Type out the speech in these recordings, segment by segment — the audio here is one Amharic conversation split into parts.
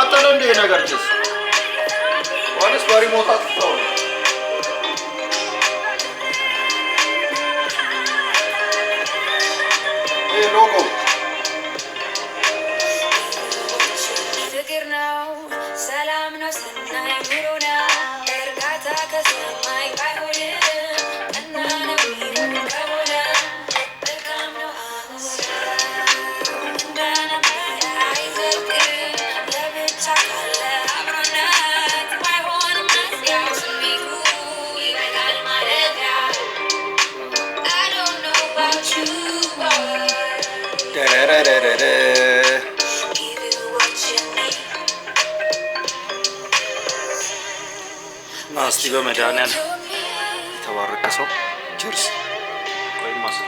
ተቃጠለ እንደ ነገር ጭስ ወንስ በሪሞት አጥተው ሎጎ ፍቅር ነው ሰላም ነው ሰናይ ኑሮ ነው እርጋታ ከሰማይ ባይሆንም እና ነው ከሆነ መልካም ነው አሁን እንደነበረ አይዘልቅም ለብቻ ካለ አብሮነት ባይሆንም መስያው ስሜቱ ይበቃል ማለት ያ I don't know about you ናስቲ በመድኃኒዓለም የተባረከ ሰው ቸርስ ወይም ማስ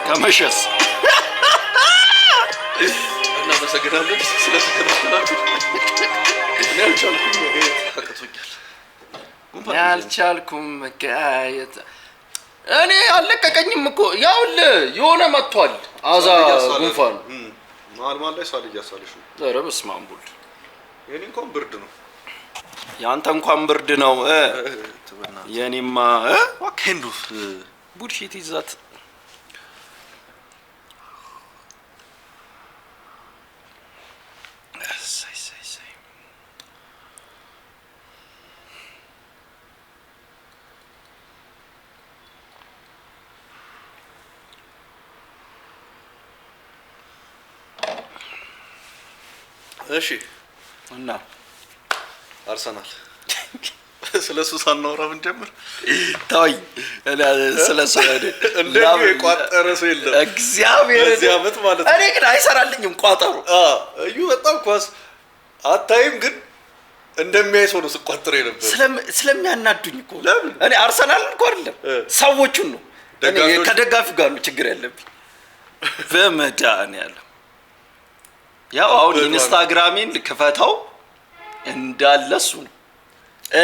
ከመሸስ እና መሰግናለሁ ስለተከታተላችሁ። ያልቻልኩም መጋየት እኔ አለቀቀኝም እኮ ያውልህ የሆነ መጥቷል አዛ ጉንፋን ማልማል ላይ ሳል እያሳለሽ ነው። ኧረ በስመ አብ ወልድ የኔ እንኳን ብርድ ነው ያንተ እንኳን ብርድ ነው የኔማ ዋከንዱ ቡልሺት ይዛት እሺ እና አርሰናል ስለሱ ሳናወራ ምን ጀምር ታውይ ስለሱ እንደው የቋጠረ ሰው የለም እግዚአብሔር እዚህ አመት ማለት እኔ ግን አይሰራልኝም ቋጠሩ እዩ በጣም ኳስ አታይም ግን እንደሚያይ ሰው ነው ስቋጥር የነበር ስለሚያናዱኝ እኮ እኔ አርሰናል እንኳን አይደለም ሰዎቹን ነው ከደጋፊው ጋር ነው ችግር ያለብኝ በመድኃኒዓለም ያው አሁን ኢንስታግራሜን ልከፈታው እንዳለሱ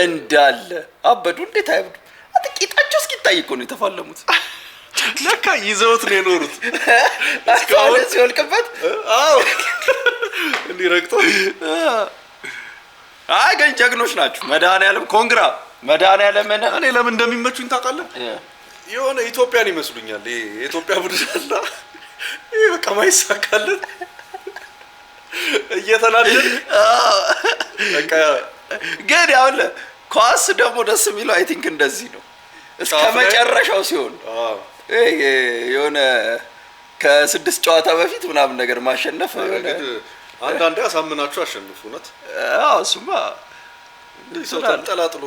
እንዳለ አበዱ እንዴት አይብዱ አጥቂጣቸው እስኪታይ እኮ ነው የተፋለሙት ለካ ይዘውት ነው የኖሩት እስካሁን ሲወልቅበት አዎ እንዲረግጦ አይ ግን ጀግኖች ናችሁ መድኃኒዓለም ኮንግራ መድኃኒዓለም እኔ ለምን እንደሚመቹኝ ታውቃለህ የሆነ ኢትዮጵያን ይመስሉኛል የኢትዮጵያ ቡድን አለ ይሄ በቃ ማይሳካለት እየተናደደ በቃ ግን ያውለ ኳስ ደግሞ ደስ የሚለው አይ ቲንክ እንደዚህ ነው እስከ መጨረሻው ሲሆን የሆነ ከ6 ጨዋታ በፊት ምናምን ነገር ማሸነፍ አንዳንዴ አሳምናችሁ አሸንፉ ነት እሱማ ተንጠላጥሎ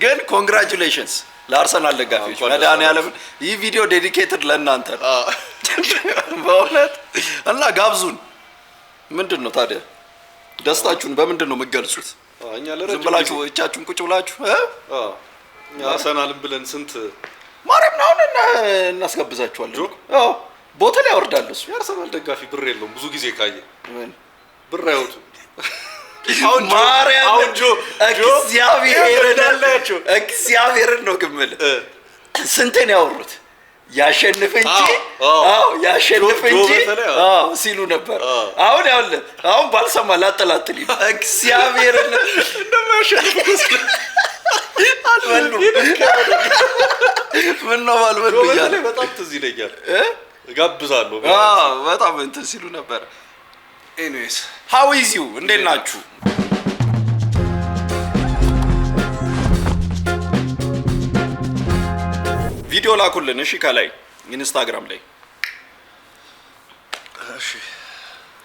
ግን ኮንግራቹሌሽንስ ለአርሰናል ደጋፊዎች መድኃኒዓለም ይህ ቪዲዮ ዴዲኬትድ ለእናንተ በእውነት እና ጋብዙን ምንድነው ታዲያ ደስታችሁን በምንድነው የምትገልጹት እኛ ለረጅም ብላችሁ እቻችሁን ቁጭ ብላችሁ አርሰናልን ብለን ስንት ማርያም ነው እናስጋብዛችኋለን አዎ ቦታው ላይ ያወርዳል እሱ የአርሰናል ደጋፊ ብር የለውም ብዙ ጊዜ ካየ ብር አይወጡ አሁን ማርያም እግዚአብሔር ነው ግምል ስንቴ ነው ያወሩት ያሸንፍ እንጂ ያሸንፍ እንጂ ሲሉ ነበር አሁን ያውለ አሁን ባልሰማ ላጠላጥል እግዚአብሔር እንደማያሸንፍ አልወሉ ምን ነው ባልወሉ ይላል በጣም ትዝ ይለኛል ጋብዛለሁ በጣም እንትን ሲሉ ነበር anyways how is you እንዴት ናችሁ ቪዲዮ ላኩልን እሺ ከላይ ኢንስታግራም ላይ እሺ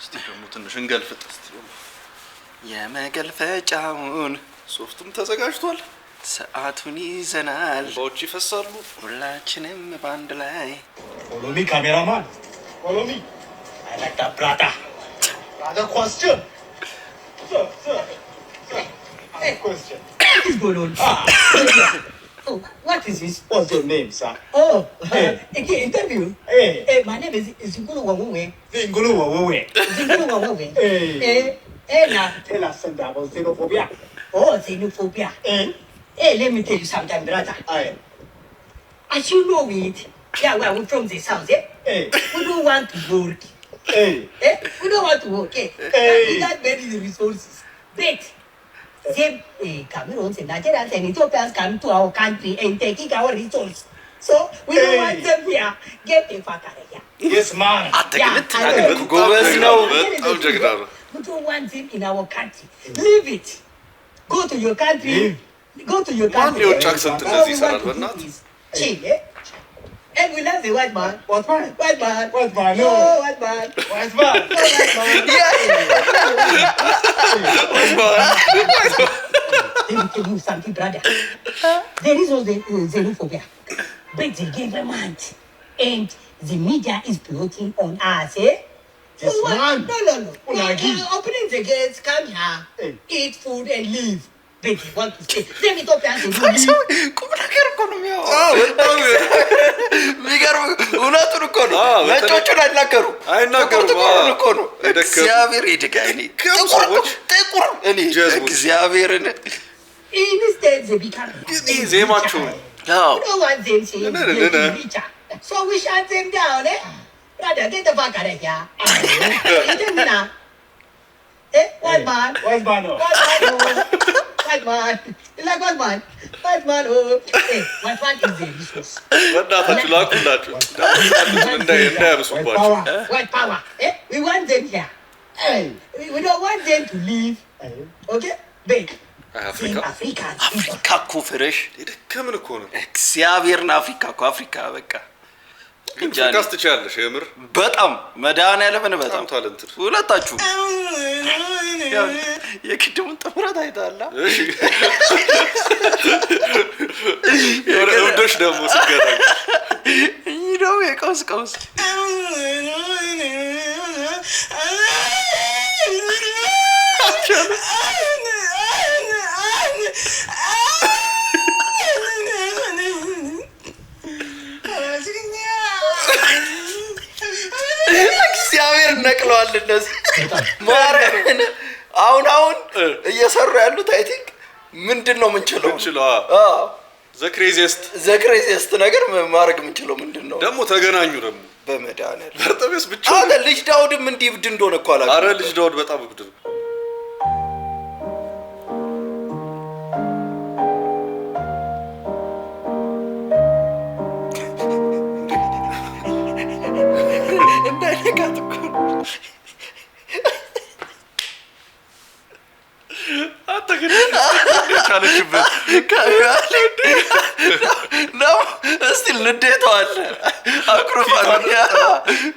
እስቲ ደግሞ ትንሽ እንገልፍጥ እስቲ የመገልፈጫውን ሶፍቱም ተዘጋጅቷል ሰዓቱን ይዘናል ቦች ይፈሳሉ ሁላችንም ባንድ ላይ ፎሎሚ ካሜራማን ፎሎሚ I like that brother question sir hey question what's going on Oh, what is this? What's your name, sir? Oh, interview. My name is Zingulu Wawuwe. Zingulu Wawuwe. Zingulu Wawuwe. Now. Tell us something about xenophobia. Oh, xenophobia. Let me tell you something, brother. As you know it, yeah, well, we're from the south, we don't want to work. We don't want to work, we got very resources. But they Cameroons and Nigerians and Ethiopians come to our country and taking our resources. So we don't want them here. Get the fuck out of here. Yes, man. We don't want them in our country. Leave it. Go to your country. Go to your country. Chill, And we love the white man. What man? White man. What man? No, No. white man. White man. No, white man. Let me tell you something, brother. There is also xenophobia. But the government and the media is plotting on us, Yes, No. Unagi. Opening the gates, come here, eat food and leave. But they want to stay. Them Ethiopians will leave. ቁም ነገር እኮ ነው የሚያወራው። የሚገርም እውነቱን እኮ ነው። ነጮቹን አይናገሩም። ጥቁሩን እኮ ነው። እግዚአብሔር ይድጋኝ። ጥቁር እኔ እግዚአብሔርን Instead, they become ዜማቸው We don't want them saying getting richer. So we shut them down, Brother, get the fuck out of here. White man. White man. White man. You like white man? White man, Hey, white man is the resource. በእናታችሁ ላኩላችሁ እንዳያብሱባችሁ። White power. We want them here. We don't want them to leave. Okay? But አፍሪካ እኮ ፍረሽ የደከምን እኮ ነው። እግዚአብሔርን አፍሪካ በቃ ፍሪካስ ትችያለሽ። የምር በጣም መድኃኒዓለምን በጣም ታለንት ሁለታችሁ የቅድሙን ጥምረት አይተሃል። እሺ እብዶች ደግሞ ሲገናኙ ይህ ነው የቀውስ እግዚአብሔር ነቅለዋል። እነዚህ ማርያምን አሁን እየሰሩ ያሉት አይ ቲንክ ምንድነው ምንችለው ዘክሬዚስት ነገር ማድረግ ምንችለው ምንድነው? ደግሞ ተገናኙ ደግሞ በመድኃኒዓለም በርጠቤስ ብቻ ልጅ ዳውድም እንዲህ እብድ እንደሆነ እኮ አላውቅም። ኧረ ልጅ ዳውድ በጣም እብድ ነው። እንዳይነካት እኮ አንተ ግን ካለችበት ነው እስቲ ልዴቷ አለ አኩርፋኛ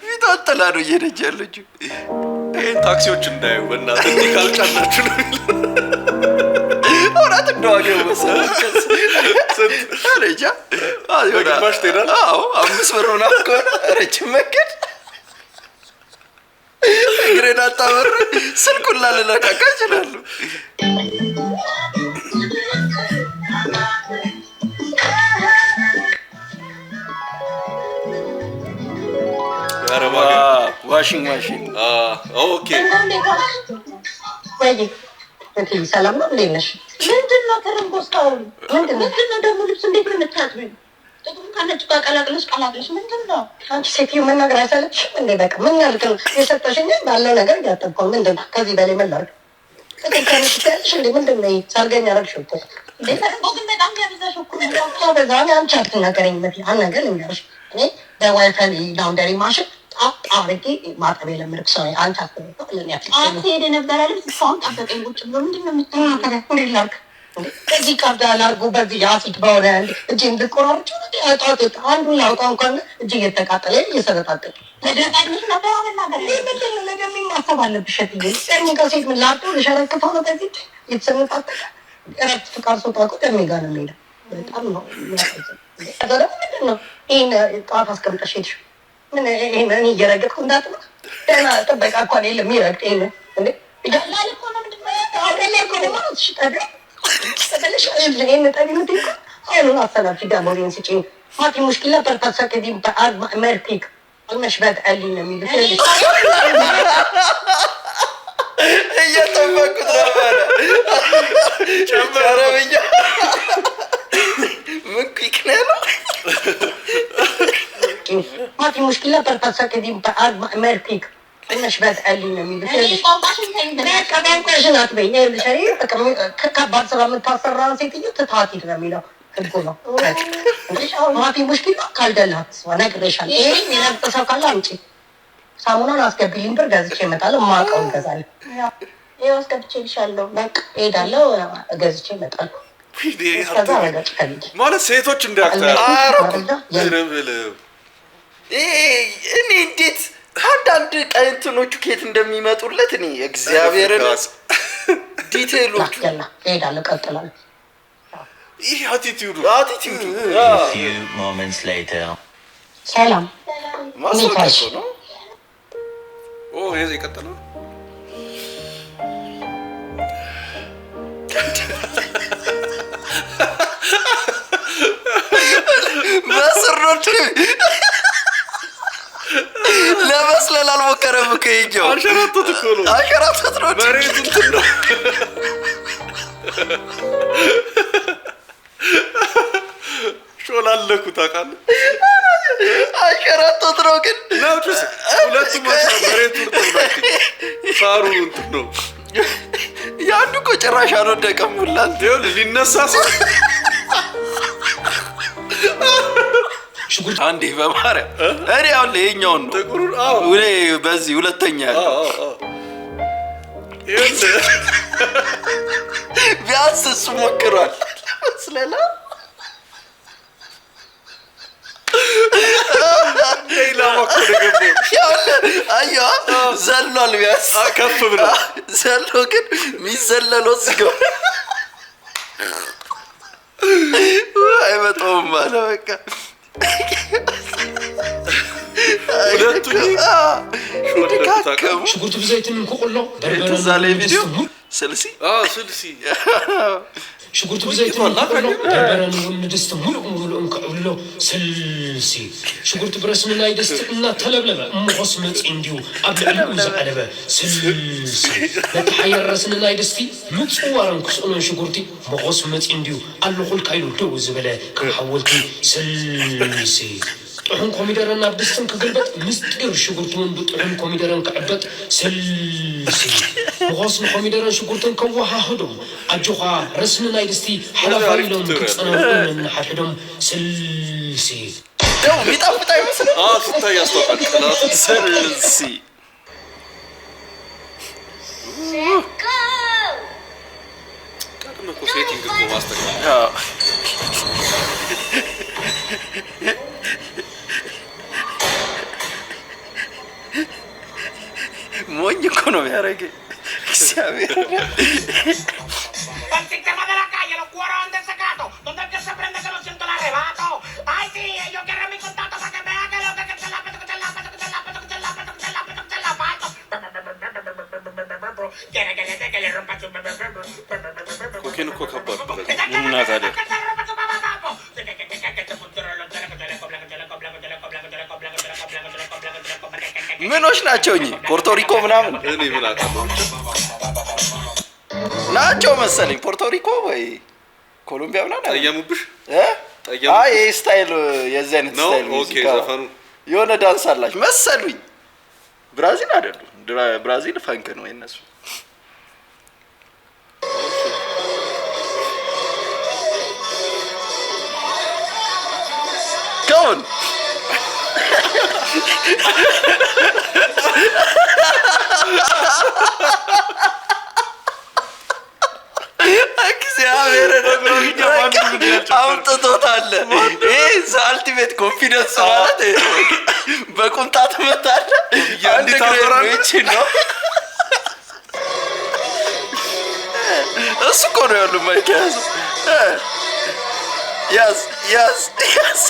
ፊቷን ጥላ ነው እየሄደች ያለችው። ይሄን ታክሲዎች እንዳዩ በእናትህ እንዲህ ካልጫናችሁ ነው እውነት እንደዋገው መሰለህ ስንት አለቻ በግማሽ ትሄዳለህ። 5 ብር ምናምን ከሆነ ረጅም መንገድ እግሬን አታበር ስልኩን ላልነካካ እችላለሁ። ዋሽንግ ማሽን ኦኬ። ሰላም ነው? እንዴት ነሽ? ምንድን ነው ተረንጎስታው? ምንድን ነው ደግሞ ልብስ እንዴት ነው የምታጥቢው? ጥቁሩን ከነጭ ጋር ቀላቅለሽ ምንድን ነው? አንቺ ሴትዮ መናገር አይሰለችሽም እንዴ? በቃ ምን ያልክ ነው የሰጠሽኝ? ባለው ነገር እያጠብቀው ምንድን ነው? ከዚህ በላይ ምን ላድርግ? ጥቁር ከነጭ ትያለሽ እንዴ? ምንድን ነው ሰርገኛ ረግሽው? እንዴ ተረንጎ ግን በጣም ያበዛሽው እኮ ነው። በዛም አንቺ አትናገረኝ። አንድ ነገር ልንገርሽ፣ እኔ በዋይፋይ ላውንደሪ ማሽን አርጌ ማጠብ የለመድኩ ሰው አንተ ሄደ ነበረ ልብስ እስካሁን ጠበቀኝ ቁጭ ብሎ ምንድን ነው የምትናገረው? እንዴት ላድርግ? በዚህ ካርዳ ላድርጉ በዚህ የአሲድ በሆነ እጄን ልቆራርጭ አንዱን ላውጣው እንኳን እጅ እየተቃጠለ እየሰረጣጠቅ ለደቃኝሽ ነበር መናገር ምንድን ነው ለደሚ ማሰብ አለብሽ። ጤርሚ ከሴት ምን ላድርገው ልሸረክፈው ነው በዚህ የተሰነጣጠቀ እረፍት ፍቃድ ሰው ታውቀው ደሜ ጋር ነው የሚሄደው። በጣም ነው ደግሞ ምንድን ነው ይህን ጠዋት አስቀምጠሽ ሄድሽ ምን ይሄን እየረገጥኩ እንዳትሉ ደህና ጥበቃ እንኳን የለም የሚረግጥ ይሄን እንዴ ይላል እኮ ነው። ምንድን ነው አውሬ እኮ ነው ማለት ሽጣደ ተበለሽ ይሄን ጠቢ ምትይ non أصلا في دمورين سيتين ما في مشكلة برتصق دي مرتك المشبات قالين من እየጠበኩት ነበረ ጨረብኛ ምን ኩክ ነው ما في مشكلة برتصق دي مرتك المشبات قالين من كمان كويسنات بيني الشيء كبار سلام التصران سيتي تتعاطي نميله ما في مشكلة قال دلها وانا كريشان ايه من التصاقال لامشي ሳሙናን አስገብልኝ ብር ገዝቼ እመጣለሁ። ማውቀውን እገዛለሁ። ያው አስገብቼልሻለሁ። በቃ እሄዳለሁ፣ ገዝቼ እመጣለሁ። ማለት ሴቶች እንዲያክታል እኔ እንዴት አንዳንድ ቀንትኖቹ ከየት እንደሚመጡለት እኔ እግዚአብሔርን ዲቴይሎቹ እሄዳለሁ፣ እቀጥላለሁ። ይህ አቲቲዩዱ ሰላም ማስወጣት ነው። ይሄ ይቀጥላል። መስሮት ለመስለል አልሞከረም እኮ ይሄኛው አንሸራቶት እኮ ነው። አንሸራቶት ነው። መሬቱ እንትን ነው። ሾላለኩ ታውቃለህ። አንሸራቶት ነው ግን ሁለቱም መሬቱ ሳሩ እንትን ነው። ያንዱ እኮ ጭራሽ አልወደቀም ሁላ ሊነሳ ሰው አንዴ በማርያም እኔ አሁን ይኸኛውን ነው ጥቁሩን እኔ በዚህ ሁለተኛ ቢያንስ እሱ ሞክሯል መስለላ ሌላ ሞክር አየዋ ዘሏል ቢያንስ ከፍ ብሎ ዘሎ ግን የሚዘለለው ስገው አይመጣውም አለ በቃ ሽጉርቱ ብዘይትን እንኩቁሎ ዛሬ ቪዲዮ ስልሲ ሽጉርቱ ብዘይትን እንኩቁሎ በርበረን ወንድስት ሙሉ እንኩቁሎ ስልሲ ሽጉርቱ ብረስን ላይ ደስት እና ተለብለበ እምቆስ መጽ እንዲሁ አብልዕልኡ ዘዓለበ ስልሲ ለተሓየረስን ላይ ደስቲ ምጽዋረን ክስኡኖን ሽጉርቲ መቆስ መጽ እንዲሁ አልኹል ካይሉ ደው ዝበለ ከም ሓወልቲ ስልሲ ጥሑን ኮሚደረን ናብ ድስትን ክግልበጥ ምስጢር ሽጉርቱን ብጥሑን ኮሚደረን ክዕበጥ ስልሲ መቆስን ኮሚደረን ሽጉርትን ከዋሃህዶም ኣጆኻ ረስኒ ናይ ድስቲ ሓላፋኢሎም ክፀነብኡን እናሓሕዶም ስልሲ ደው ሚጣፍጣ ይመስል ስታይ ያስታውቃል። ስልሲ ቀድመህ እኮ ሴቲንግ እኮ ማስተካከል ሞኝ እኮ ነው የሚያደርገኝ እግዚአብሔር ኮኬን እኮ ከባድ እና ታዲያ ምኖች ናቸው እኚህ ፖርቶሪኮ ምናምን እኔ ምን አውቃለሁ ናቸው መሰለኝ ፖርቶሪኮ ወይ ኮሎምቢያ ምናምን ጠየሙብሽ አይ ይሄ ስታይል የዚህ አይነት ስታይል ኦኬ ዘፈኑ የሆነ ዳንስ አላችሁ መሰሉኝ ብራዚል አይደሉም ብራዚል ፈንክ ነው የነሱ ከውን እግዚአብሔር አምጥቶታል። ይሄ አልቲሜት ኮንፊደንስ ማለት በቁምጣ ትመታለህ። አንድ ግሬች ነው እሱ እኮ ነው ያሉ ማይክ ያዝ ያዝ ያዝ ያዝ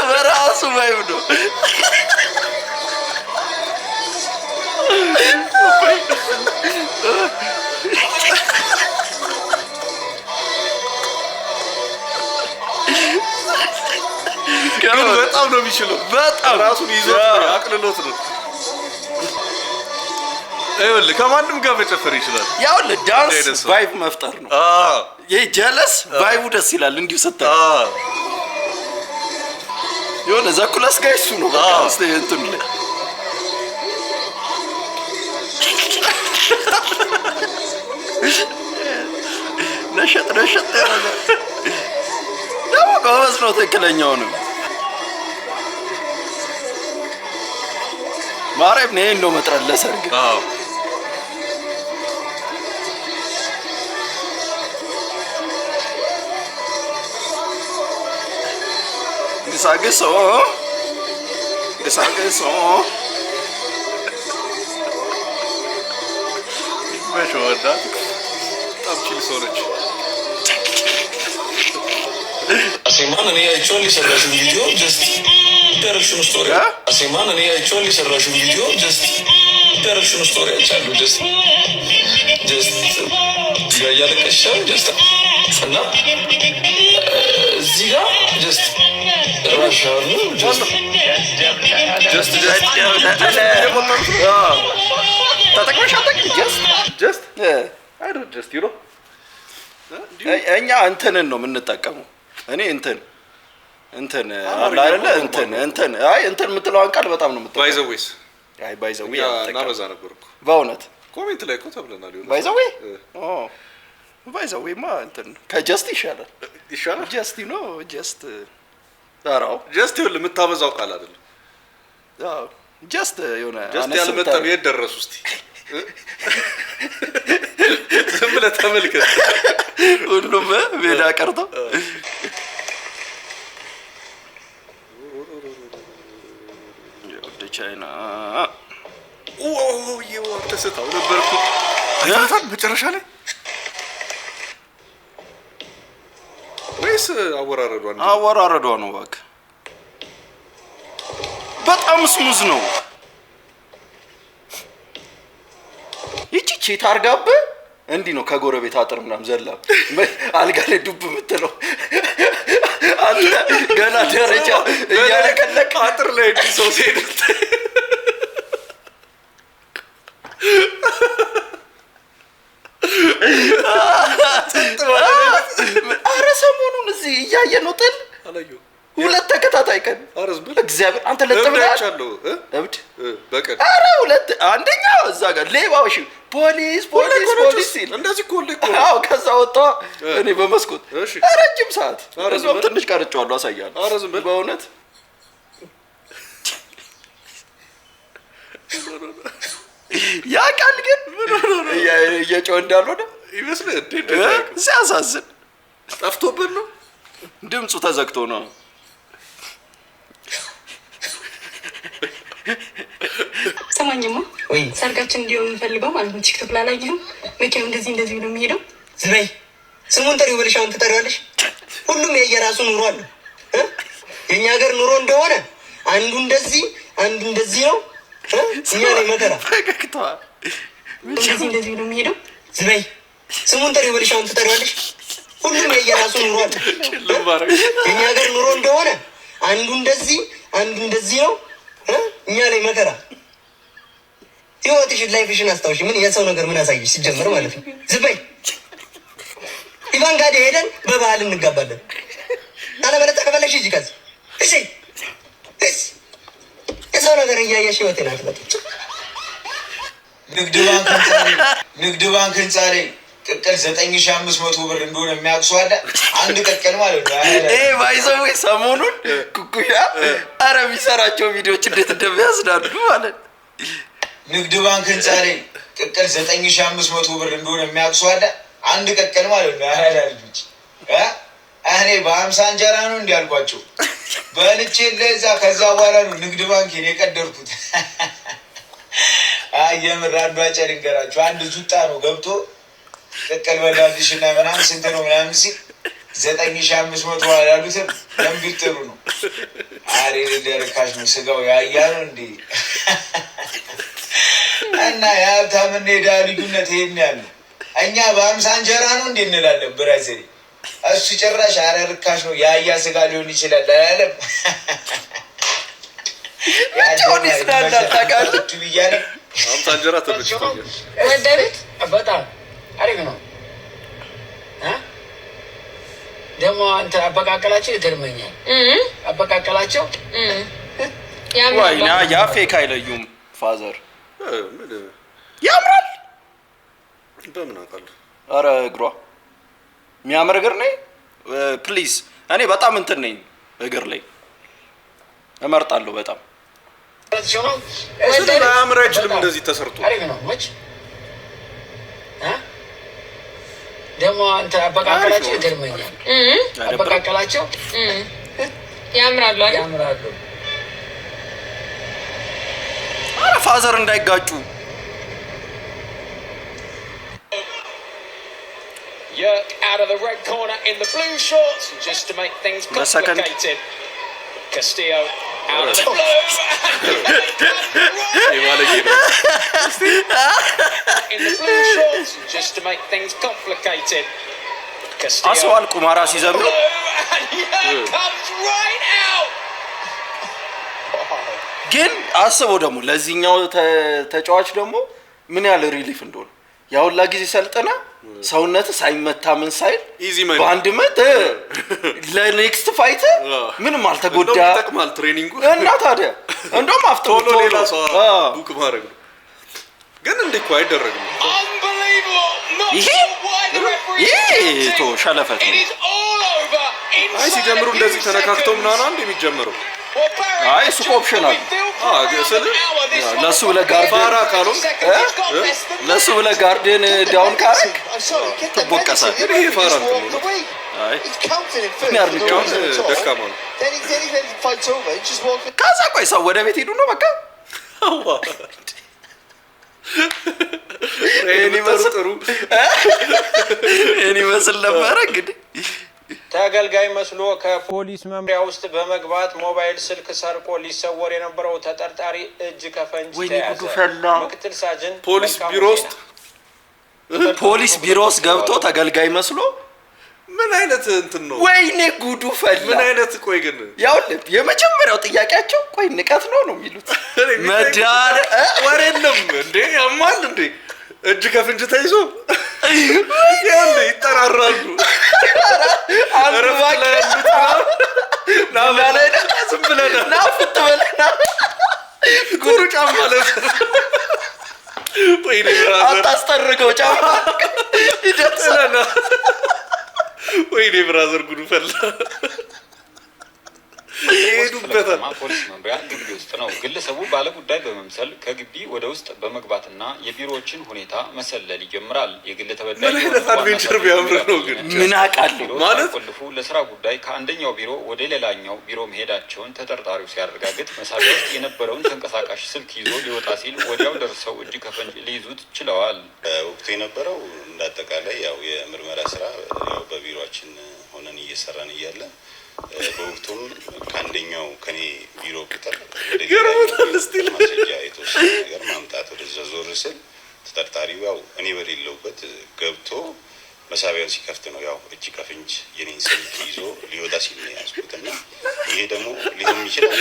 በራሱ ባይብ ነው ግን በጣም ነው የሚችለው። በጣም ራሱን ይዞት አቅልሎት ነው። ይኸውልህ ከማንም ጋር መጨፈር ይችላል። ያውልህ ዳንስ ቫይብ መፍጠር ነው። ይሄ ጀለስ ቫይቡ ደስ ይላል እንዲሁ ስታይ የሆነ ዘኩለስ ጋር እሱ ነው በቃ እንትን ላይ ነሸጥ ደግሞ ጎበዝ ነው። ትክክለኛው ነው ማርያም ነው እንደው መጥራት ለሰርግ ግሳግሶ በሽወዳት በጣም ቺል ሰው ነች። አሴማን እኔ አይቼዋለሁ የሰራሽው ቪዲዮ ጀስት ዳይሬክሽን ስቶሪ አሴማን እኔ አይቼዋለሁ የሰራሽው ቪዲዮ ጀስት ዳይሬክሽን ስቶሪ አይቻለሁ። ጀስት እያለቀሽ ጀስት እና እዚህ ጋር ጀስት ራሻሉ እኛ እንትንን ነው የምንጠቀመው። እኔ እንትን አለ አይደለ እንትን የምትለዋን ቃል በጣም ነው የምትጠቀመው። ባይዘዌስ ባይዘዌ እና በዛ ነበር እኮ በእውነት ኮሜንት ላይ እኮ ተብለናል። ባይዘዌማ እንትን ከጀስት ይሻላል። ጀስት ነው ጀስት ዳራው ጀስት ይኸውልህ የምታበዛው ቃል አይደለም። ጀስት የሆነ ጀስት ያልመጣም የት ደረሱ እስቲ ዝም ብለህ ተመልከት። ሁሉም ሜዳ ቀርቶ ወደ ቻይና ተስታው ነበርኩ አይታታል መጨረሻ ላይ ወይስ አወራረዷ ነው? እባክህ በጣም ስሙዝ ነው። ይቺ ቼት አርጋብህ እንዲህ ነው ከጎረቤት አጥር ምናምን ዘላ አልጋ ላይ ዱብ የምትለው አንተ ገና ደረጃ እያለቀለቅ አጥር ላይ እንዲህ ሰው ሲሄድ ኧረ ሰሞኑን እዚህ እያየ ነው ጥል አላየሁም። ሁለት ተከታታይ ቀን እግዚአብሔር አንተ ለጥብላል እብድ በቀን ኧረ ሁለት አንደኛው እዛ ጋር ሌባው እሺ ፖሊስ ሲል እንደዚህ እኮ አዎ ከዛ ወጣ እኔ በመስኮት ረጅም ሰዓት እዛም ትንሽ ቀርጬዋለሁ አሳያለሁ። ኧረ ዝም በል በእውነት ያ ቃል ግን እየጮህ እንዳልሆነ ይመስልህ ሲያሳዝን ጠፍቶብን ነው ድምፁ ተዘግቶ ነው። ሰማኝማ ወይ ሰርጋችን እንዲሆን የምፈልገው ማለት ነው። ቲክቶክ ላይ አላየህም? መቼም እንደዚህ ብሎ የሚሄደው ዝበይ ስሙን ጠሪው ብለሽ አሁን ትጠሪዋለሽ። ሁሉም የየራሱ ኑሮ አለ። የኛ ሀገር ኑሮ እንደሆነ አንዱ እንደዚህ አንዱ እንደዚህ ነው። እኛ ላይ መከራ ፈገግታዋ እንደዚህ ብሎ የሚሄደው ዝበይ ስሙን ጠሪው ብለሽ አሁን ትጠሪዋለሽ። ሁሉም የየራሱ ኑሮ አለ። የኛ ሀገር ኑሮ እንደሆነ አንዱ እንደዚህ አንዱ እንደዚህ ነው። እኛ ላይ መከራ ህይወትሽን ላይፍሽን አስታውሽ። ምን የሰው ነገር ምን አሳይሽ ሲጀምር ማለት ነው። ዝበይ ኢቫን ጋር ሄደን በባህል እንጋባለን። አለበለዚያ ከፈለግሽ ሂጂ ከዚህ እሺ። የሰው ነገር እያየሽ ህይወቴን አትበጥብጭ። ንግድ ባንክ ህንፃ ላይ ቅቅል 9500 ብር እንደሆነ የሚያውቅ አለ። አንድ ቅቅል ማለት ነው። ይሄ ባይዘው ሰሞኑን ኩኩያ ኧረ የሚሰራቸው ቪዲዮዎች እንዴት እንደሚያስዳዱ ማለት ንግድ ባንክ ህንፃ ላይ ቅቅል 9500 ብር እንደሆነ የሚያውቅ አለ። አንድ ቅቅል ማለት ነው። ያህላ ልጆች እኔ በ50 እንጀራ ነው እንዲያልኳቸው በልቼ ለዛ ከዛ በኋላ ነው ንግድ ባንኬን የቀደርኩት። የምር አንዷ ጨልንገራችሁ አንድ ዙጣ ነው ገብቶ ቅቅል በላልሽና ምናምን ስንት ነው ምናምን ሲል 9500 ያሉትም ለምቢል ጥሩ ነው። አሬ ደርካሽ ነው ስጋው ያያ ነው እንዴ? እና የሀብታምና የድሃ ልዩነት ይሄን ያለ እኛ በ50 እንጀራ ነው እንዴ እንላለን። ብራዘሪ እሱ ጭራሽ አረ ርካሽ ነው ያያ ስጋ ሊሆን ይችላል አላለም። አሁን ይስናናል ታውቃለህ። አምሳ እንጀራ ትንሽ ወደዱት በጣም አሪፍ ነው። ደግሞ አንተ አበቃቀላቸው ይገርመኛል። አበቃቀላቸው ወይና ያ ፌክ አይለዩም። ፋዘር ያምራል። በምን አውቃለሁ? አረ እግሯ የሚያምር እግር ነኝ። ፕሊዝ እኔ በጣም እንትን ነኝ እግር ላይ እመርጣለሁ በጣም ስለማያምር አይችልም እንደዚህ ተሰርቶ አሪፍ ነው። መች ደግሞ አንተ አበቃቀላቸው ይገርመኛል። አበቃቀላቸው ያምራሉ አይደል? ያምራሉ። አረ ፋዘር እንዳይጋጩ Yerk out of the red corner in the blue shorts just to make things complicated. Castillo out of the blue. In the blue shorts just to make things complicated. Castillo. አስዋል ቁማራ ሲዘምሩ comes right out. ግን አስበው ደግሞ ለዚህኛው ተጫዋች ደግሞ ምን ያህል ሪሊፍ እንደሆነ ያውላ ጊዜ ሰልጠና ሰውነት ሳይመታ ምን ሳይል በአንድ መት ለኔክስት ፋይት ምንም አልተጎዳ ይጠቅማል ትሬኒንጉ እና ታዲያ እንደውም አፍቶሎ ሌላ ሰው ቡክ ማድረግ ነው። ግን እንዴ እኮ አይደረግም። ይሄ ቶ ሸለፈት ነው። አይ ሲጀምሩ እንደዚህ ተነካክተው ምናምን አንድ የሚጀምረው አይ እሱ ኦፕሽናል ለሱ ብለህ ጋርድን ዳውን ካረግ ትቦቀሳል። ይሄ ፋራ ነው። አይ ደካማ ነው። ከዛ ቆይ ሰው ወደ ቤት ሄዱ ነው በቃ እኔ መስል ነበረ እንግዲህ ተገልጋይ መስሎ ከፖሊስ መምሪያ ውስጥ በመግባት ሞባይል ስልክ ሰርቆ ሊሰወር የነበረው ተጠርጣሪ እጅ ከፈንጅ ተያዘ። ምክትል ሳጅን ፖሊስ ቢሮ ውስጥ ገብቶ ተገልጋይ መስሎ ምን አይነት እንትን ነው? ወይኔ ጉዱ ፈላ። ምን አይነት ቆይ ግን ያው የመጀመሪያው ጥያቄያቸው ቆይ ንቀት ነው የሚሉት መዳር ወሬ የለም እንዴ ያማል እንዴ እጅ ከፍንጅ ተይዞ ያንዴ ይጠራራሉ። አረባክ ናባለና ዝም ብለና ናፍጥ በለና ጉዱ ጫማ ለብሰ ወይኔ ብራዘር አታስጠርገው ጫማ ይደርሰና ወይኔ ብራዘር ጉዱ ፈላ። ከተማ ፖሊስ መምሪያ ግቢ ውስጥ ነው። ግለሰቡ ባለ ጉዳይ በመምሰል ከግቢ ወደ ውስጥ በመግባትና የቢሮዎችን ሁኔታ መሰለል ይጀምራል። የግል ተበዳይ አድቬንቸር ቢያምር ነው ግን ምን አውቃለሁ ማለት ቆልፉ ለስራ ጉዳይ ከአንደኛው ቢሮ ወደ ሌላኛው ቢሮ መሄዳቸውን ተጠርጣሪው ሲያረጋግጥ መሳቢያ ውስጥ የነበረውን ተንቀሳቃሽ ስልክ ይዞ ሊወጣ ሲል ወዲያው ደርሰው እጅ ከፈንጅ ሊይዙት ችለዋል። ወቅቱ የነበረው እንዳጠቃላይ ያው የምርመራ ስራ ያው በቢሮአችን ሆነን እየሰራን እያለ በወቅቱም ከአንደኛው ከኔ ቢሮ ቅጥር ማስረጃ የተወሰነ ነገር ማምጣት ወደዛ ዞር ስል ተጠርጣሪው ያው እኔ በሌለውበት ገብቶ መሳቢያውን ሲከፍት ነው ያው እጅ ከፍንጅ የኔን ስልክ ይዞ ሊወጣ ሲል ነው ያዝኩት። እና ይሄ ደግሞ ሊሆን ይችላል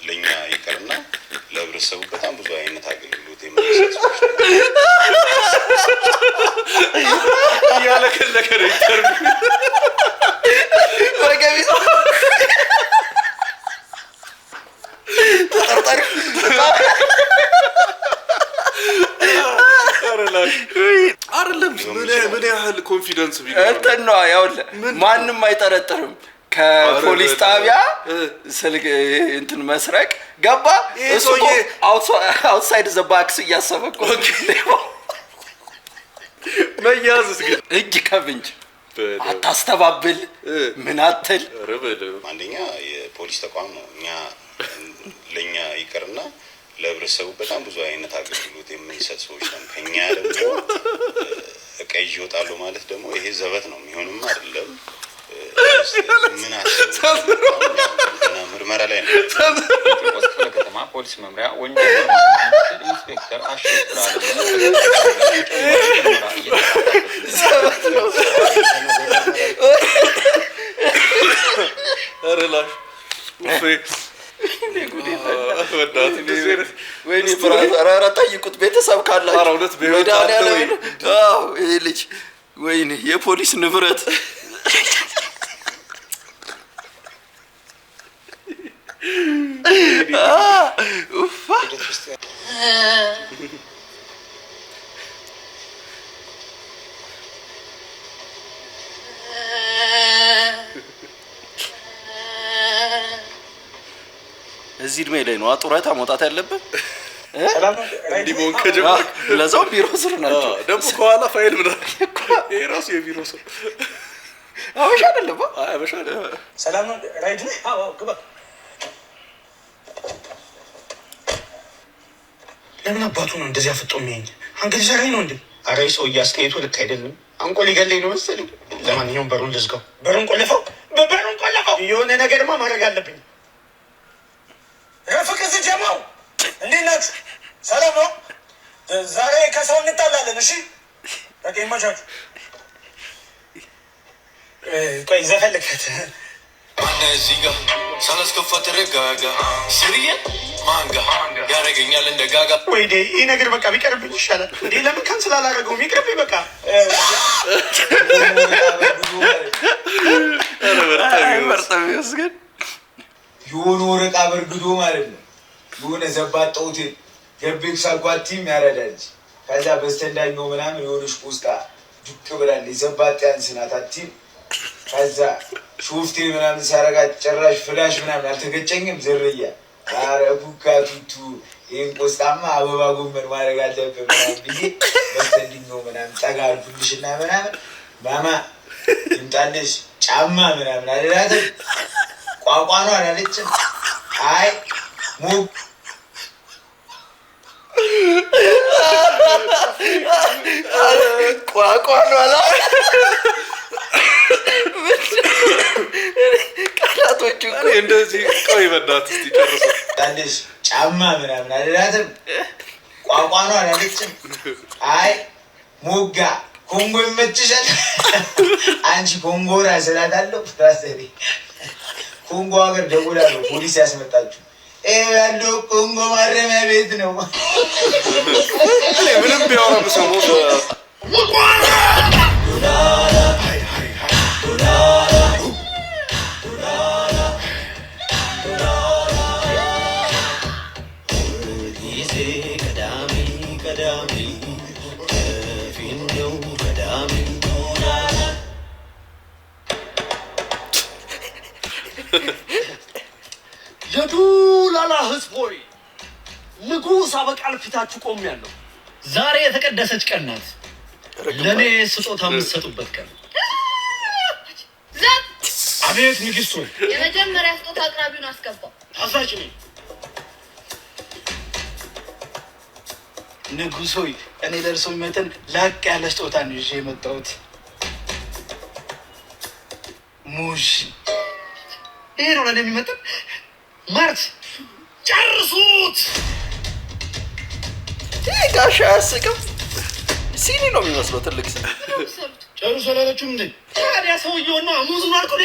ለእኛ ይቅርና ለህብረተሰቡ በጣም ብዙ አይነት አገልግሎት የሚሰጡ ያለከለከ ነው ይተርም ወገቢ ተጠርጣሪ አይደለም። ምን ያህል ኮንፊደንስ ቢኖር እንትን ነው ያውልህ ማንም አይጠረጥርም። ከፖሊስ ጣቢያ ስልክ እንትን መስረቅ ገባ እሱ አውትሳይድ ዘ ባክስ እያሰበ መያዝስ ግን እጅ ከፍንጅ አታስተባብል ምን አትል። አንደኛ የፖሊስ ተቋም ነው። እኛ ለኛ ይቅርና ለህብረተሰቡ በጣም ብዙ አይነት አገልግሎት የምንሰጥ ሰዎች ነን። ከኛ ደግሞ እቃ ይዤ እወጣለሁ ማለት ደግሞ ይሄ ዘበት ነው የሚሆንም አይደለም። ምን አስበው ምርመራ ላይ ነው። ከተማ ፖሊስ መምሪያ ወንጀል ኢንስፔክተር አሽብራል አረላሽ ወይኔ ብራዘር፣ ኧረ ጠይቁት ቤተሰብ ካላችሁ ይሄ ልጅ ወይኔ የፖሊስ ንብረት እዚህ እድሜ ላይ ነው ጡረታ መውጣት ያለብን። እንዲህ መሆን ከጀመርክ ለዛው ቢሮ ስር ናቸው ደግሞ ከኋላ ፋይል ምናምን ይሄ ራሱ የቢሮ ሰው አበሻ አይደለም። አበሻ አይደለም። ሰላም ነው ራይድ ነው። አዎ ግባ። ለምን አባቱ ነው እንደዚህ አፍጦ የሚያኝ? አንገት ሰራኝ ነው እንዴ? ኧረ ሰው እያስተያየቱ ልክ አይደለም። አንቆ ሊገለኝ ነው መሰለኝ። ለማንኛውም በሩን ልዝጋው። በሩን ቆልፈው፣ በሩን ቆልፈው። የሆነ ነገርማ ማድረግ አለብኝ። ፍቅር ጀማው እንዴት ናችሁ? ሰላም ነው? ዛሬ ከሰው እንጣላለን። እሺ በቃ ይመቻችሁ። ቆይ ዘፈን ልክፈት። ማነው እዚህ ጋር ሳላስከፋ ተረጋጋ። ስርዬ ማንጋ ያደርገኛል እንደ ጋጋ። ወይኔ ይህ ነገር በቃ ቢቀርብኝ ይሻላል። እንዴ ለምን ካንስል አላደረገውም? ይቅርብኝ በቃ። በርጠሚውስ ግን የሆነ ወረቃ በርግዶ ማለት ነው። የሆነ ዘባጠውት ገቤክስ አልኳት ቲም ያረዳች። ከዛ በስተንዳኛው ምናምን የሆነች ቁስጣ ዱቅ ብላለች። ዘባጤ አንስናት ቲም። ከዛ ሹፍቴ ምናምን ሲያረጋት ጭራሽ ፍላሽ ምናምን አልተገጨኝም። ዝርያ ኧረ ቡካቱቱ ይህን ቆስጣማ አበባ ጎመን ማድረግ አለብህ ምናምን ብዬ በስተንድኛው ምናምን ጠጋ አልኩልሽና ምናምን ማማ ይምጣልሽ ጫማ ምናምን አልላትም። ቋቋኗ አላለችም። አይ ሙብ ቋቋኗ አላ ቃላቶቹ እንደዚህ ቆይ በእናትህ እስኪ ጨርሱ። ይምጣልሽ ጫማ ምናምን አልላትም። ቋቋኗ አላለችም። አይ ሙጋ ኮንጎ ይመችሻል። አንቺ ኮንጎራ ስላታለሁ ፍራሰሪ ኮንጎ ሀገር ደውላለሁ ፖሊስ ያስመጣችሁ። ይሄ ያለው ኮንጎ ማረሚያ ቤት ነው። እኔ ምንም ቢያወራ ብሰማው የዱላላ ህዝብ ሆይ ንጉሥ አበቃል ፊታችሁ ቆሜያለሁ። ዛሬ የተቀደሰች ቀን ናት። ለእኔ ስጦታ የምትሰጡበት ቀን። አቤት ንግሥት ሆይ። የመጀመሪያ ስጦታ አቅራቢውን አስገባው። አዛዥ ነኝ። ንጉሥ ሆይ እኔ ለእርሶ መጠን ላቅ ያለ ስጦታ ነው ይዤ የመጣሁት። ሙሽ ይሄ ነው ለእኔ የሚመጥን። ማርት ጨርሱት። ጋሻ አያስቅም። ሲኒ ነው የሚመስለው ትልቅ ሲ ጨርሱ አላለችም እንዴ? ታዲያ ሰውየውና ሙዙን አልኩ ነ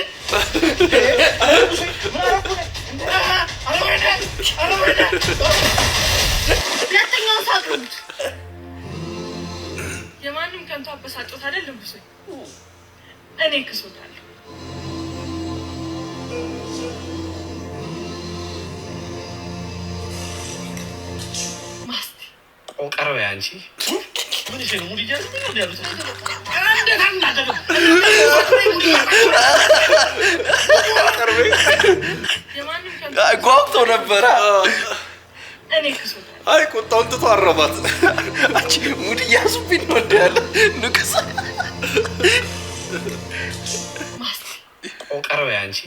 ሁለተኛውን ሳቅሩት። የማንም ከንቱ አበሳጮት አይደለም ብሶ እኔ ክሶታለሁ። ቀረበ አንቺ ምን ይሄ ነው? ሙድ ይያዝ ምን ያሉት ጓጉቶ ነበረ። እኔ ክሶታለሁ። አይ ቁጣውን ትቶ አረባት። አንቺ ሙድ እያዙብኝ ነው እንደ ያለ ንጉሥ። ቀረበ አንቺ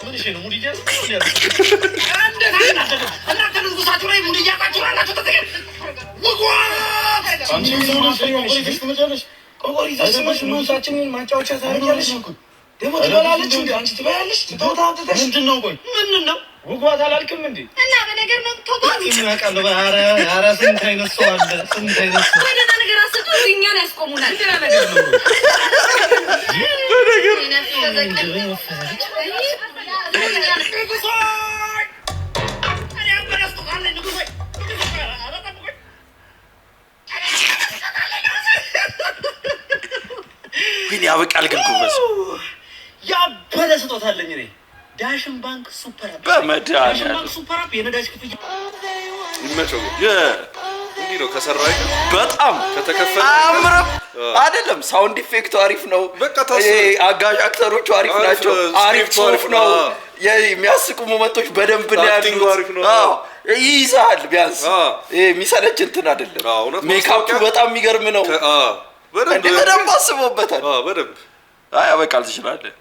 ምን ይሄ ነው? ሙድ ይያዝ ምን ያሉት ማጫወቻ ታደርጊያለሽ። ደግሞ ትበላለች። አንቺ ትበላለሽ። ምንድን ነው? ቆይ ምንድን ነው? ጉጓት አላልክም እንዴ? እና በነገር ነው ተቆጥ ይናቃሉ። ኧረ ስንት አይነት ሰው አለ፣ ስንት አይነት ሰው ወደ ነገር አስጡ እኛን ያስቆሙናል። እንዴ ነገር ነው ግን ያበቃል። ግን ጉበዝ ያበደ ስጦታ አለኝ እኔ ዳሽን ባንክ ሱፐር አፕ በመድኃኒዓለም ባንክ ሱፐር አፕ የነዳጅ ክፍያ ይመቸው። እንዲህ ነው ከሰራይ በጣም ከተከፈለ አምረም አይደለም። ሳውንድ ኢፌክቱ አሪፍ ነው። አጋዥ አክተሮቹ አሪፍ ናቸው። አሪፍ ጽሁፍ ነው። የሚያስቁ ሞመንቶች በደንብ ነው ያሉት። ይይዛል። ቢያንስ የሚሰለች እንትን አይደለም። ሜካፑ በጣም የሚገርም ነው። በደንብ አስቦበታል። በደንብ ያበቃል። ትችላለህ።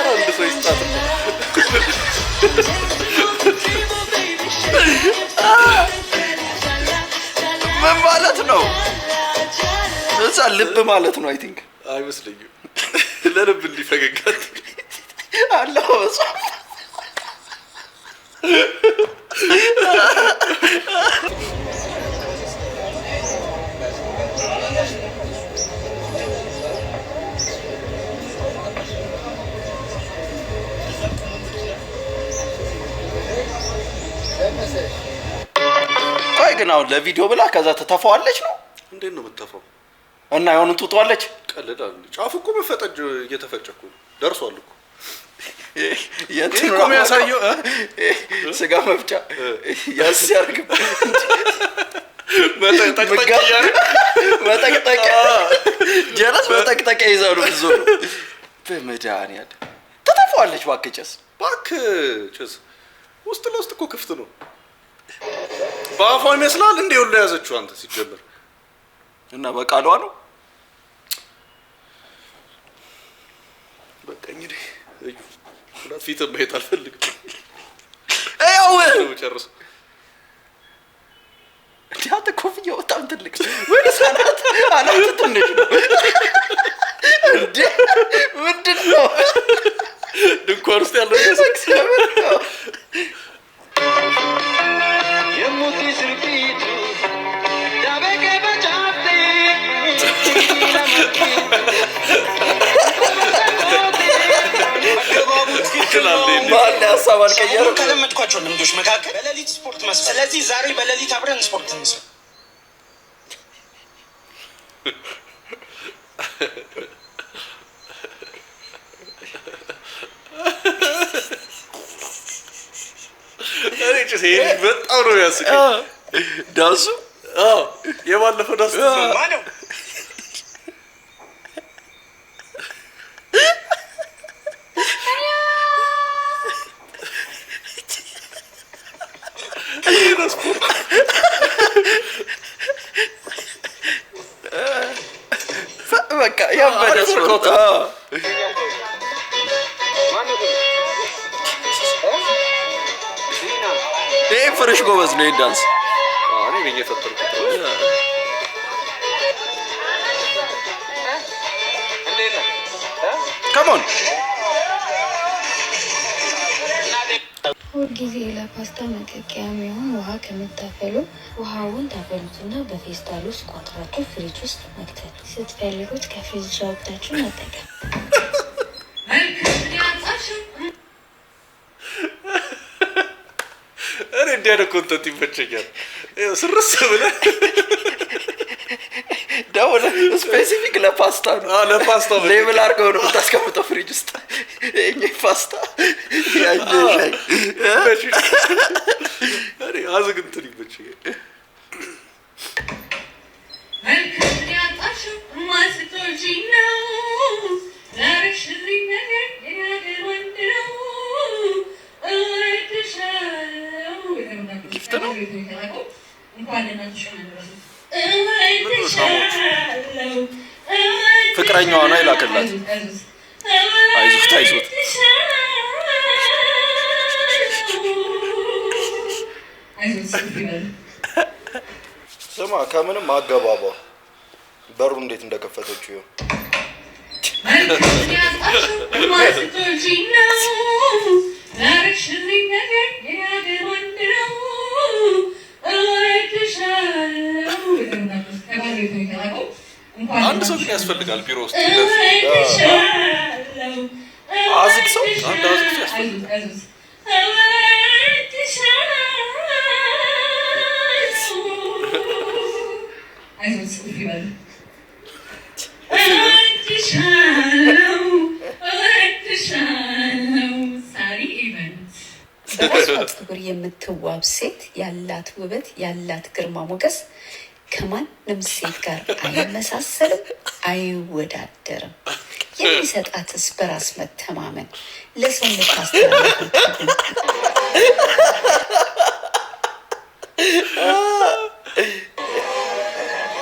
አንድ ሰው ይስጣት። ምን ማለት ነው? እዛ ልብ ማለት ነው። አይ ቲንክ አይመስለኝም። ለልብ እንዲፈገጋት አለው እዛ ቆይ ግን አሁን ለቪዲዮ ብላ ከዛ ተተፋዋለች ነው? እንዴት ነው የምትተፋው? እና የሆነ ትውጣለች። ቀልዳል። ጫፉ እኮ መፈጠጅ እየተፈጨኩ ደርሷል እኮ። የእንትኑ ነው የሚያሳየው። ስጋ መፍጫ ያስ ያርግ መጠቅጠቂያ ጀለስ መጠቅጠቂያ ይዘው ብዙ በመድኃኒዓለም ተተፋዋለች። እባክህ ጭስ፣ እባክህ ጭስ። ውስጥ ለውስጥ እኮ ክፍት ነው። በአፏ ይመስላል እንዴ ሁሉ ያዘችው አንተ ሲጀምር እና በቃሏ ነው። በቃ እንግዲህ እዩ ሁለት ፊትም ማየት አልፈልግም። አይው ጨርስ። አንተ ኮፍያው በጣም ትልቅ ወይ ሰናት አናት ትንሽ ነው እንዴ? ምንድን ነው ድንኳን ውስጥ ያለው እግዚአብሔር ነው። የሙቲ ስርፊቱ ዳበቀ በጫፍቴ ማን ሀሳብ አልቀየረም? ከለመድኳቸው ልምዶች መካከል በሌሊት ስፖርት መስራት። ስለዚህ ዛሬ በሌሊት አብረን ስፖርት እንስራ። በጣም ነው ያስቀኝ ዳሱ። የባለፈው ዳሱ ማነው? በቃ ያበደ ስፖርት ይሄ ፍሬሽ ጎበዝ ነው። ዳንስ እኔ ነኝ የፈጠርኩት። ካሞን ሁልጊዜ ለፓስታ መቀቀያ የሚሆን ውሃ ከምታፈሉ ውሃውን ታፈሉትና በፌስታል ውስጥ ቋጥራችሁ ፍሪጅ ውስጥ መክተት። ስትፈልጉት ከፍሪጅ አውጥታችሁ መጠቀም። እኔ እንዲህ አይነት ኮንተንት ይመቸኛል። ስርስ ብለህ ደውለ ስፔሲፊክ ለፓስታ ነው። ለፓስታ ሌብል አድርገው ነው የምታስቀምጠው ፍሪጅ ውስጥ። የእኛ ፓስታ ያኛ ሻይ እኔ አዝግ እንትን ይመቸኛል። ጊፍት ነው። ፍቅረኛዋ ነው የላከላት። አይዞት አይዞት። ስማ ከምንም አገባባ በሩ እንዴት እንደከፈተችው አንድ ሰው ግን ያስፈልጋል ቢሮ ውስጥ አዝግ ሰው አንድ አዝግ ሰው ያስፈልጋል። ፀጉር የምትዋብ ሴት ያላት ውበት ያላት ግርማ ሞገስ ከማንም ሴት ጋር አይመሳሰልም፣ አይወዳደርም። የሚሰጣትስ በራስ መተማመን ለሰው የምታስተላልፈው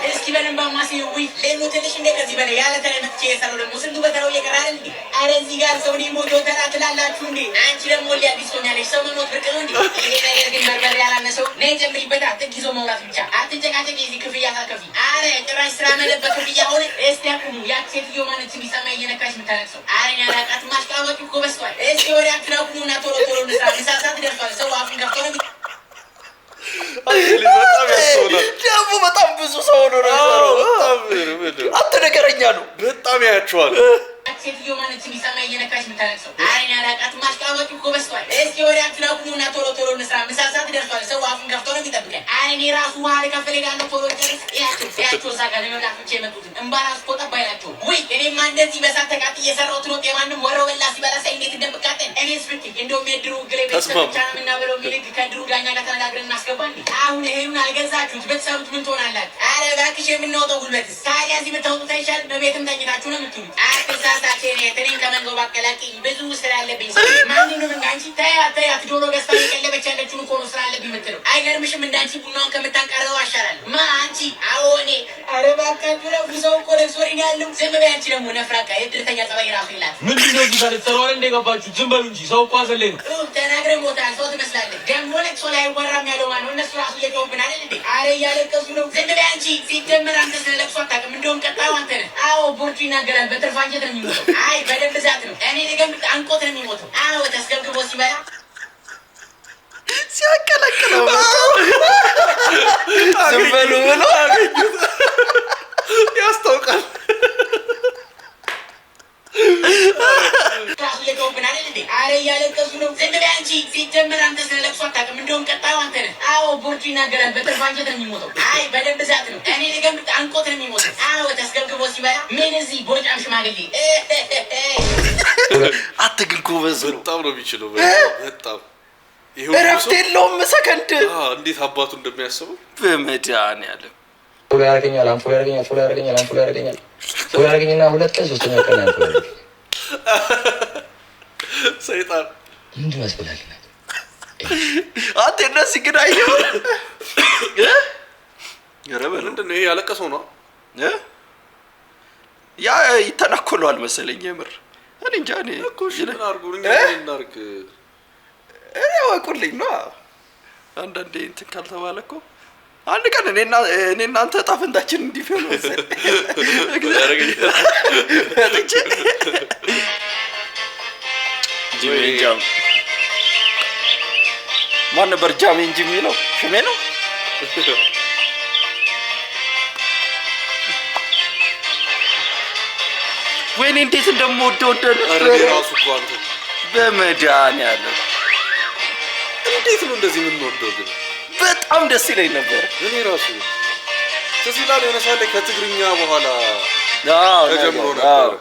እስኪ በደንብ አማስይው ሌሎ ትንሽ እንደ ከዚህ በላይ ያለ ተለመጥቼ የሰራው ደግሞ ስንቱ በተራው እየቀራል እንዴ? አረ እዚህ ጋር ሰው እኔ ሞቶ ተራ ትላላችሁ እንዴ? አንቺ ደግሞ ሊያዲስ ሆኛለሽ። ሰው መሞት ብርቅ ነው እንዴ? ይሄ ነገር ግን በርበሬ ያላነሰው ነይ ጨምሪበታ። ጥግ ይዞ መውራት ብቻ አትጨቃጨቂ። እዚህ ክፍያ ታከፊ። አረ ጭራሽ ስራ መለበት ክፍያ ሆነ። እስቲ አቁሙ። ያቺ ሴትዮ ማነች እንዲሰማ እየነካሽ የምታለቅሰው? አረ ያላቃት ማሽቃበጡ እኮ በስቷል። እስቲ ወደ አትናቁሙና ቶሎ ቶሎ ንስራ። ምሳ ሰዓት ደርሷል። ሰው አፉን ከፍቶ ነው ደግሞ በጣም ብዙ ሰው ነው። አንተ ነገረኛ ነው። በጣም ያያቸዋል። ሴትዮ ማነች እንዲሰማ እየነካሽ የምታለቅሰው? አረኛ ያላቃት ማሽቃበጡ እኮ በስቷል። እስኪ ወደ አትናቁሙና ቶሎ ቶሎ ንስራ። ምሳ ሰዓት ደርሷል። ሰው አፉን ከፍቶ ነው የሚጠብቀን። እኔ ራሱ ውሃ ልከፍል እሄዳለሁ። ቶሎ ጨርስ። ያቸው እዛ ጋር ለመብላት ብቻ የመጡትን እምባ ራሱ እኮ ጠባ አይላቸው። ውይ እኔማ እንደዚህ በሳት ተቃጥዬ እየሰራሁት ነው። የማንም ወረው በላ ሲበላ ሳይ እንዴት እንደምቃጠል እኔስ ብትይ እንደውም የድሩ ግሌ ቤተሰብ ብቻ ነው የምናበለው የሚልግ ከድሩ ዳኛ ጋር ተነጋግረን እናስገባ እንዴ። አሁን ይሄን አልገዛችሁት ብትሰሩት ምን ትሆናላችሁ? አረ እባክሽ የምናወጣው ጉልበትስ ታዲያ እዚህ ብታወጡት አይሻልም? በቤትም ተኝታችሁ ነው የምትውሉት። አትሳሳች። እኔን ከመንገው ባቀላቅኝ ብዙ ስራ አለብኝ። ማንንም እንዳንቺ ተያት ዶሮ ገዝታ የቀለበች ያለችውን እኮ ነው ስራ አለብኝ የምትለው። አይገርምሽም? እንዳንቺ ቡናውን ከምታንቃረው አሻላለሁ። ማ አንቺ? አዎ እኔ። አረ እባካችሁ ረፉ። ሰው እኮ ለቅሶ ነው ያለው። ዝም በይ አንቺ ደግሞ ነፍራቃ። የድርተኛ ጸባይ ራሱ ይላል። ምንድን ነው ጊዜ ልትሰራው እንደገባችሁ? ዝም በሉ እንጂ ሰው እኮ አዘለኝ ነው። ተናግረህ ሞታል። ሰው ትመስላለህ። ደግሞ ለቅሶ ላይ አይወራም ያለው ማነው? እነሱ ራሱ እየጮሁብን አይደል እንዴ? አረ እያለቀሱ ነው። ዝም በይ አንቺ። ሲጀመር አንተ ስለ ለቅሶ አታውቅም። እንደውም ቀጣዩ አንተ ነህ። አዎ ቦርጩ ይናገራል። በትርፍ አንጀት ነው የሚሞተው። አይ በደንብ ብዛት ነው። እኔ ነገም አንቆት ነው የሚሞተው። አዎ ተስገብግቦ ሲበላ ሲያቀለቅለው ዝም በሉ ብሎ ያስታውቃል። ራሱ እየጮሁብን አይደል እንዴ? አረ እያለቀሱ ነው። ዝም በይ አንቺ። ሲጀመር አንተ ስለ ለቅሶ አታውቅም። እንደውም ቀጣዩ አንተ ነህ። አዎ ቦርጩ ይናገራል። በትርፍ አንጀት ነው የሚሞተው። አይ በደንብ ብዛት ነው። እኔ ነገም አንቆት ነው የሚሞተው። አዎ ተስገብግቦ ሲበላ ምን እዚህ ቦጫም ሽማግሌ አትግል ጎበዝ ነው። በጣም ነው የሚችለው። በጣም እረፍት የለውም ሰከንድ። እንዴት አባቱ እንደሚያስበው በመድኃኒዓለም ፎሎ ያደርገኛል፣ አንፎሎ ያደርገኛል፣ ፎሎ ያደርገኛል፣ አንፎሎ ያደርገኛል፣ ፎሎ ያደርገኝና ሁለት ቀን ሶስተኛ ቀን አንፎሎ ያደርገኛል። ሰይጣን ምንድን ነው ያስበላል? አንተ እነዚህ ግን አየሁ። ምንድን ነው ይሄ? ያለቀሰው ነው ያ ይተናኮለዋል መሰለኝ። የምር እኔ እንጃ። እኔ እኮ እሺ ምን አድርጉ እኛ እናድርግ? እኔ ወቁልኝ ነው አንዳንዴ እንትን ካልተባለ እኮ አንድ ቀን እኔ እናንተ ዕጣ ፈንታችን እንዲህ ነው መሰለኝ። ማን ነበር ጃሜ እንጂ የሚለው? ሽሜ ነው። ወይኔ እንዴት እንደምወደው ራሱ እኮ አንተ በመድኃኒዓለም እንዴት ነው እንደዚህ የምንወደው? ግን በጣም ደስ ይለኝ ነበር። እኔ ራሱ ትዝ ይላል የሆነ ሰዓት ላይ ከትግርኛ በኋላ ተጀምሮ ነበር።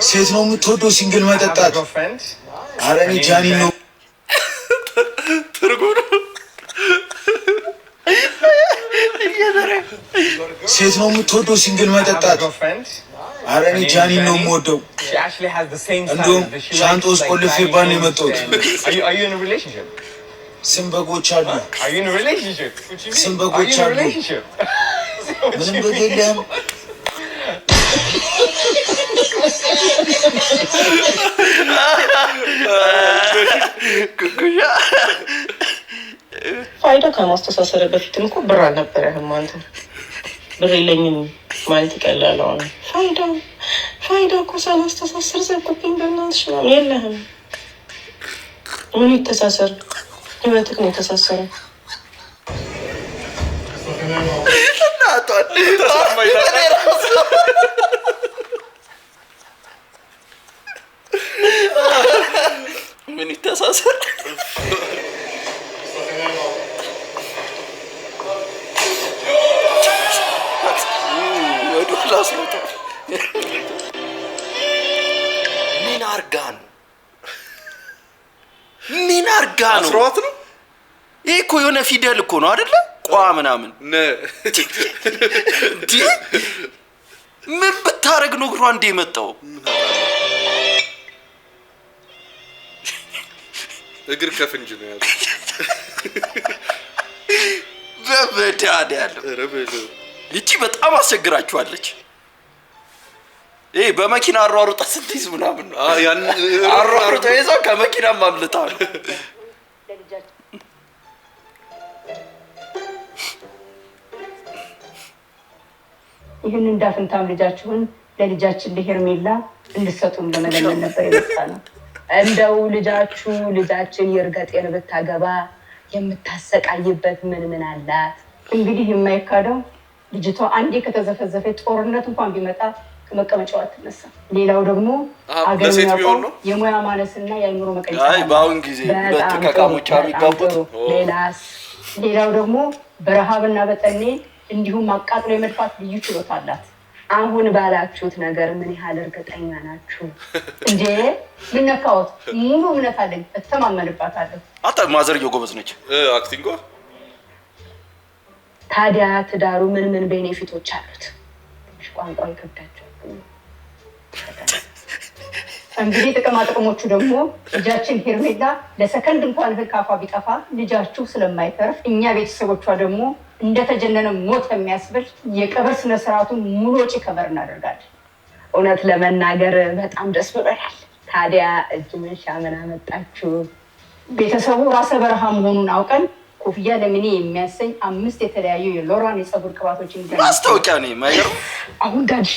ሴት ነው የምትወደው ሲንግል መጠጣት? ኧረ እኔ ጃኒ ነው ሴት ነው የምትወደው ሲንግል መጠጣት? ኧረ እኔ ጃኒ ነው የምወደው። እንደውም ሻንጣ ውስጥ ቆልፌባት ነው የመጣሁት። ስንት በጎች አሉ? ስንት በጎች አሉ? ምንም በግ የለህም? ፋይዳ ከማስተሳሰር በፊትም እኮ ብር አልነበረህም አንተ። ብር የለኝም ማለት ይቀላል። አሁን ፋይዳ እኮ ሳላስተሳሰር ዘጉብኝ በእናትሽ ምናምን የለህም። ምን ይተሳሰር? ህይወትህ ነው የተሳሰረ። ምን ይተሳሰር? ምን አርጋ ነው? አስሯት ነው? ይሄ እኮ የሆነ ፊደል እኮ ነው አይደለ? ቋ ምናምን ምን ብታረግ ነው እግሯ እንደ የመጣው? እግር ከፍንጅ ነው ያለው። በመድኃኒዓለም ይቺ በጣም አስቸግራችኋለች። ይሄ በመኪና አሯሩጣ ስትይዝ ምናምን ነው። ያን አሯሩጣ ይዘው ከመኪና ማምለጣ ነው። ይህን እንዳፍንታም ልጃችሁን ለልጃችን ለሄርሜላ እንድትሰጡን ለመለመን ነበር የመጣ ነው። እንደው ልጃችን የእርገጤን ብታገባ የምታሰቃይበት ምን አላት? እንግዲህ የማይካደው ልጅቷ አንዴ ከተዘፈዘፈ ጦርነት እንኳን ቢመጣ ከመቀመጫው አትነሳ። ሌላው ደግሞ አገር የሙያ ማነስና የአይምሮ መቀነስ። በአሁን ጊዜ በተካካሞች የሚጋቡት ሌላው ደግሞ በረሃብና በጠኔ እንዲሁም አቃጥሎ የመድፋት ልዩ ችሎታ አላት። አሁን ባላችሁት ነገር ምን ያህል እርግጠኛ ናችሁ እንዴ? ምን ነካዎት? ሙሉ እምነት አለኝ፣ እተማመንባታለሁ። አታ ማዘርየው ጎበዝ ነች አክቲንጓ። ታዲያ ትዳሩ ምን ቤኔፊቶች አሉት? ቋንቋው ይከብዳቸዋል። እንግዲህ ጥቅሞቹ ደግሞ ልጃችን ሄርሜላ ለሰከንድ እንኳን እህል ካፏ ቢጠፋ ልጃችሁ ስለማይተርፍ እኛ ቤተሰቦቿ ደግሞ እንደተጀነነ ሞት የሚያስብል የቀብር ስነ ስርዓቱን ሙሉ ወጪ ከበር እናደርጋለን። እውነት ለመናገር በጣም ደስ ብሎናል። ታዲያ እጅ መንሻ ምን አመጣችሁ? ቤተሰቡ ራሰ በረሃ መሆኑን አውቀን ኮፍያ ለምኔ የሚያሰኝ 5 የተለያዩ የሎራን የፀጉር ቅባቶችን ማስታወቂያ ነው የማይገርም። አሁን ዳጅ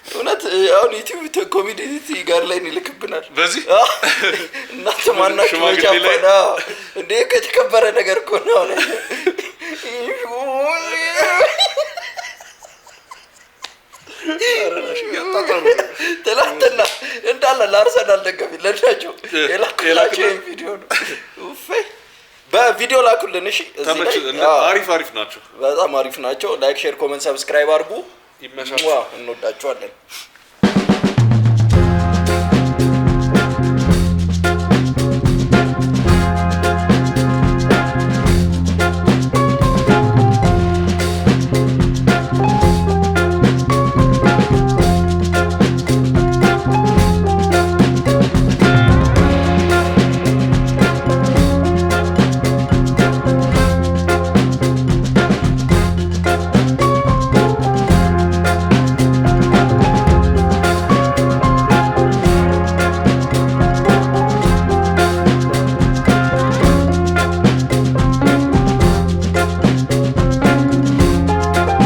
እውነት አሁን ዩቲዩብ ኮሜዲ ጋር ላይ ይልክብናል። በዚህ እናንተ ማናችሁ ማጫፈና እንዴ? ከተከበረ ነገር እኮ ነው። ትላንትና እንዳለ ለአርሰናል ደጋፊ ለናቸው የላኩላቸው ቪዲዮ ነው። በቪዲዮ ላኩልን። እሺ አሪፍ ናቸው፣ በጣም አሪፍ ናቸው። ላይክ፣ ሼር፣ ኮሜንት፣ ሰብስክራይብ አድርጉ። እንወዳችኋለን።